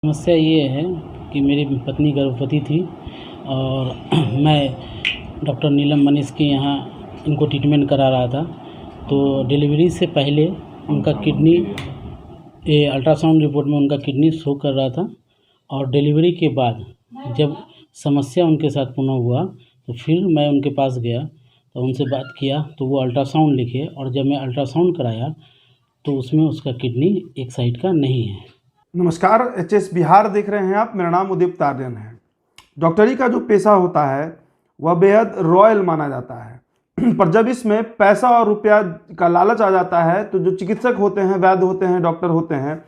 समस्या ये है कि मेरी पत्नी गर्भवती थी और मैं डॉक्टर नीलम मनीष के यहाँ इनको ट्रीटमेंट करा रहा था। तो डिलीवरी से पहले उनका किडनी अल्ट्रासाउंड रिपोर्ट में उनका किडनी शो कर रहा था और डिलीवरी के बाद जब समस्या उनके साथ पुनः हुआ तो फिर मैं उनके पास गया तो उनसे बात किया तो वो अल्ट्रासाउंड लिखे और जब मैं अल्ट्रासाउंड कराया तो उसमें उसका किडनी एक साइड का नहीं है। नमस्कार, एचएस बिहार देख रहे हैं आप। मेरा नाम उदित आर्यन है। डॉक्टरी का जो पेशा होता है वह बेहद रॉयल माना जाता है पर जब इसमें पैसा और रुपया का लालच आ जाता है तो जो चिकित्सक होते हैं, वैद्य होते हैं, डॉक्टर होते हैं,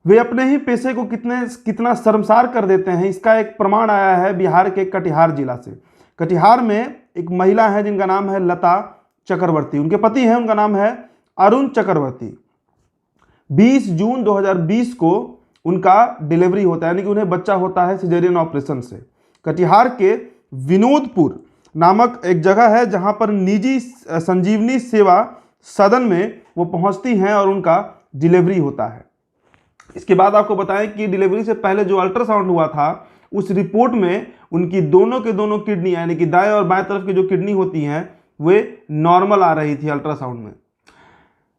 वे अपने ही पेशे को कितना शर्मसार कर देते हैं। इसका एक प्रमाण आया है बिहार के कटिहार जिला से। कटिहार में एक महिला है जिनका नाम है लता चक्रवर्ती। उनके पति हैं, उनका नाम है अरुण चक्रवर्ती। 20 जून 2020 को उनका डिलीवरी होता है, यानी कि उन्हें बच्चा होता है सिजेरियन ऑपरेशन से। कटिहार के विनोदपुर नामक एक जगह है जहां पर निजी संजीवनी सेवा सदन में वो पहुंचती हैं और उनका डिलीवरी होता है। इसके बाद आपको बताएं कि डिलीवरी से पहले जो अल्ट्रासाउंड हुआ था उस रिपोर्ट में उनकी दोनों के दोनों किडनी, यानी कि दाएं और बाएं तरफ की जो किडनी होती हैं वे नॉर्मल आ रही थी अल्ट्रासाउंड में।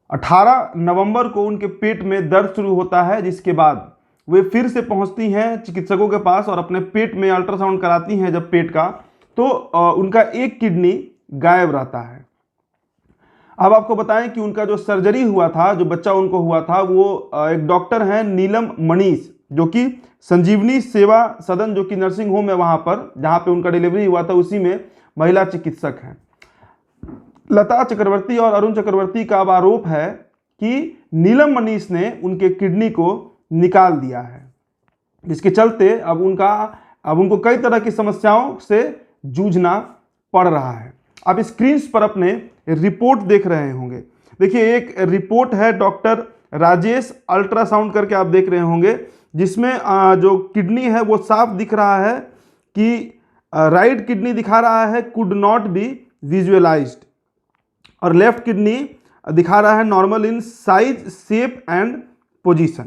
18 नवंबर को उनके पेट में दर्द शुरू होता है, जिसके बाद वे फिर से पहुंचती हैं चिकित्सकों के पास और अपने पेट में अल्ट्रासाउंड कराती हैं जब पेट का, तो उनका एक किडनी गायब रहता है। अब आपको बताएं कि उनका जो सर्जरी हुआ था, जो बच्चा उनको हुआ था, वो एक डॉक्टर हैं नीलम मनीष, जो कि संजीवनी सेवा सदन, जो कि नर्सिंग होम है वहां पर जहां पे उनका डिलीवरी हुआ था, उसी में महिला चिकित्सक हैं। लता चक्रवर्ती और अरुण चक्रवर्ती का अब आरोप है कि नीलम मनीष ने उनके किडनी को निकाल दिया है, जिसके चलते अब उनको कई तरह की समस्याओं से जूझना पड़ रहा है। आप स्क्रीन पर अपने रिपोर्ट देख रहे होंगे। देखिए, एक रिपोर्ट है डॉक्टर राजेश अल्ट्रासाउंड करके आप देख रहे होंगे, जिसमें जो किडनी है वो साफ दिख रहा है कि राइट किडनी दिखा रहा है कुड नॉट बी विजुअलाइज्ड और लेफ्ट किडनी दिखा रहा है normal in size, shape and position.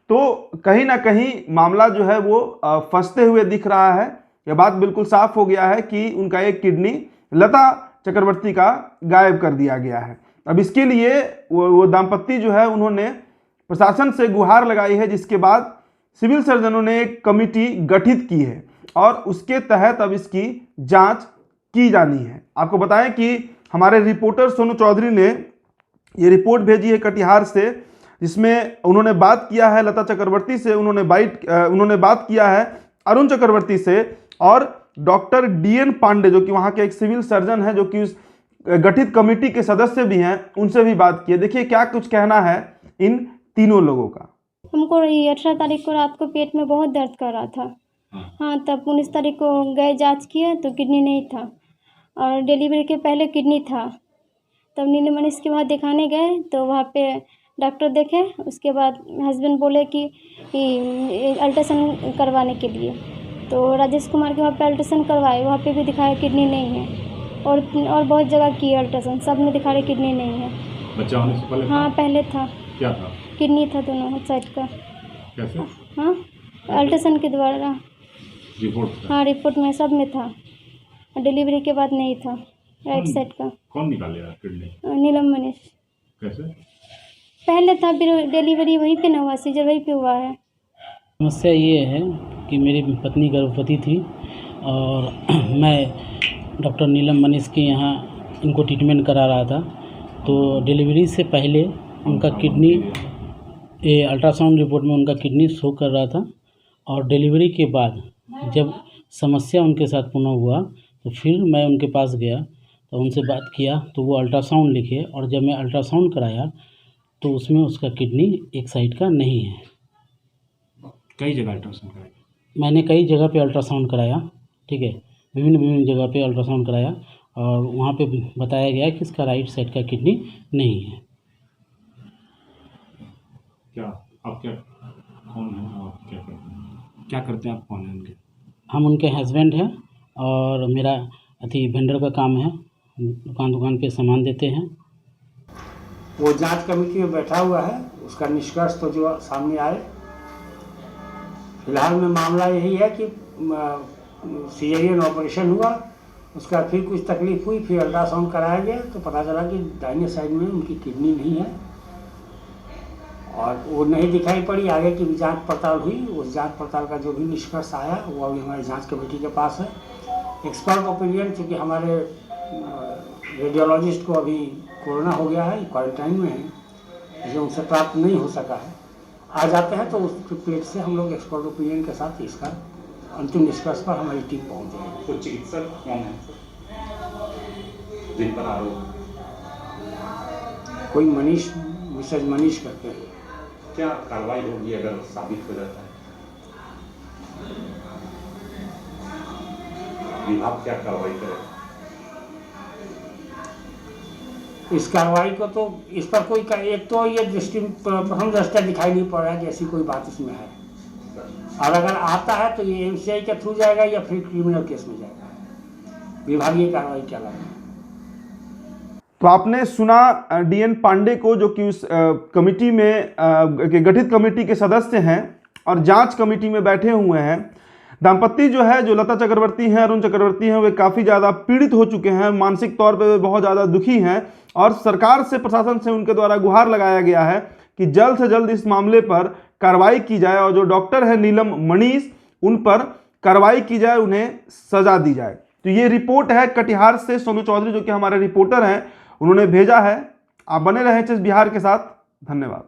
तो कहीं ना कहीं मामला जो है वो फंसते हुए दिख रहा है। यह बात बिल्कुल साफ हो गया है कि उनका एक किडनी लता चक्रवर्ती का गायब कर दिया गया है। अब इसके लिए वो दाम्पत्य जो है उन्होंने प्रशासन से गुहार लगाई है, जिसके बाद सिविल सर्जनों ने एक कमिटी गठित की है और उसके तहत अब इसकी जांच की जानी है। आपको बताएं कि हमारे रिपोर्टर सोनू चौधरी ने ये रिपोर्ट भेजी है कटिहार से, जिसमें उन्होंने बात किया है लता चक्रवर्ती से, उन्होंने बात किया है अरुण चक्रवर्ती से और डॉक्टर DN पांडे, जो कि वहाँ के एक सिविल सर्जन है, जो कि उस गठित कमेटी के सदस्य भी हैं, उनसे भी बात की है। देखिए क्या कुछ कहना है इन तीनों लोगों का। हमको 18 तारीख को रात को पेट में बहुत दर्द कर रहा था। हाँ, तब 19 तारीख को गए जांच किए तो किडनी नहीं था और डिलीवरी के पहले किडनी था। तब नीलम मनीष के वहाँ दिखाने गए तो वहाँ पे डॉक्टर देखे। उसके बाद हस्बैंड बोले कि अल्ट्रासाउंड करवाने के लिए, तो राजेश कुमार के वहाँ पे अल्ट्रासाउंड करवाए, वहाँ पे भी दिखाया किडनी नहीं है और बहुत जगह किए अल्ट्रासाउंड, सब में दिखा रहे किडनी नहीं है। बच्चा होने से पहले? हाँ, पहले था। क्या था? किडनी था दोनों साइड का। कैसे? हाँ, अल्ट्रासाउंड के द्वारा रिपोर्ट? हाँ, रिपोर्ट में सब में था। डिलीवरी के बाद नहीं था राइट साइड का। कौन निकालेगा किडनी? नीलम मनीष। कैसे? पहले था, फिर डिलीवरी वहीं पे ना हुआ, सीजर वहीं पे हुआ है। समस्या ये है कि मेरी पत्नी गर्भवती थी और मैं डॉक्टर नीलम मनीष के यहाँ इनको ट्रीटमेंट करा रहा था। तो डिलीवरी से पहले उनका किडनी अल्ट्रासाउंड रिपोर्ट में उनका किडनी शो कर रहा था और डिलीवरी के बाद जब समस्या उनके साथ पुनः हुआ तो फिर मैं उनके पास गया तो उनसे बात किया तो वो अल्ट्रासाउंड लिखे और जब मैं अल्ट्रासाउंड कराया तो उसमें उसका किडनी एक साइड का नहीं है। कई जगह अल्ट्रासाउंड कराया? मैंने कई जगह पे अल्ट्रासाउंड कराया, ठीक है, विभिन्न जगह पे अल्ट्रासाउंड कराया और वहाँ पे बताया गया कि इसका राइट साइड का किडनी नहीं है। क्या आप कौन है? आप क्या करते हैं? आप कौन हैं उनके? हम उनके हस्बैंड हैं और मेरा वेंडर का काम है, दुकान पे सामान देते हैं। वो जांच कमेटी में बैठा हुआ है, उसका निष्कर्ष तो जो सामने आए फिलहाल में मामला यही है कि सीजेरियन ऑपरेशन हुआ, उसका फिर कुछ तकलीफ हुई, फिर अल्ट्रासाउंड कराया गया तो पता चला कि दाहिने साइड में उनकी किडनी नहीं है और वो नहीं दिखाई पड़ी। आगे की जांच पड़ताल हुई, उस जांच पड़ताल का जो भी निष्कर्ष आया वो अभी हमारी जांच कमेटी के पास है। एक्सपर्ट ओपिनियन चूँकि हमारे रेडियोलॉजिस्ट को अभी कोरोना हो गया है, क्वारंटाइन में है, इसलिए उनसे प्राप्त नहीं हो सका है। आ जाते हैं तो उस प्लेट से हम लोग एक्सपर्ट ओपिनियन के साथ इसका अंतिम निष्कर्ष पर हमारी टीम पहुँच जाएगी। तो चिकित्सक कौन है जिन पर आरोप? कोई मिसेज मनीष करते हैं। क्या कार्रवाई होगी अगर साबित हो जाता है? विभाग क्या कार्रवाई करेगा? इस कार्रवाई को तो इस पर कोई एक तो ये प्रथम दृष्टया दिखाई नहीं पड़ रहा है कि ऐसी कोई बात इसमें है, और अगर आता है तो ये एमसीआई के थ्रू जाएगा या फिर क्रिमिनल केस में जाएगा। विभागीय कार्रवाई क्या लगेगी। तो आपने सुना डीएन पांडे को, जो कि उस कमेटी में गठित कमेटी के सदस्य हैं और जांच कमेटी में बैठे हुए हैं। दाम्पत्य जो है, जो लता चक्रवर्ती हैं, अरुण चक्रवर्ती हैं, वे काफ़ी ज़्यादा पीड़ित हो चुके हैं, मानसिक तौर पे वे बहुत ज़्यादा दुखी हैं और सरकार से, प्रशासन से उनके द्वारा गुहार लगाया गया है कि जल्द से जल्द इस मामले पर कार्रवाई की जाए और जो डॉक्टर है नीलम मनीष, उन पर कार्रवाई की जाए, उन्हें सजा दी जाए। तो ये रिपोर्ट है कटिहार से सोनू चौधरी, जो कि हमारे रिपोर्टर हैं, उन्होंने भेजा है। आप बने रहें एचएस बिहार के साथ। धन्यवाद।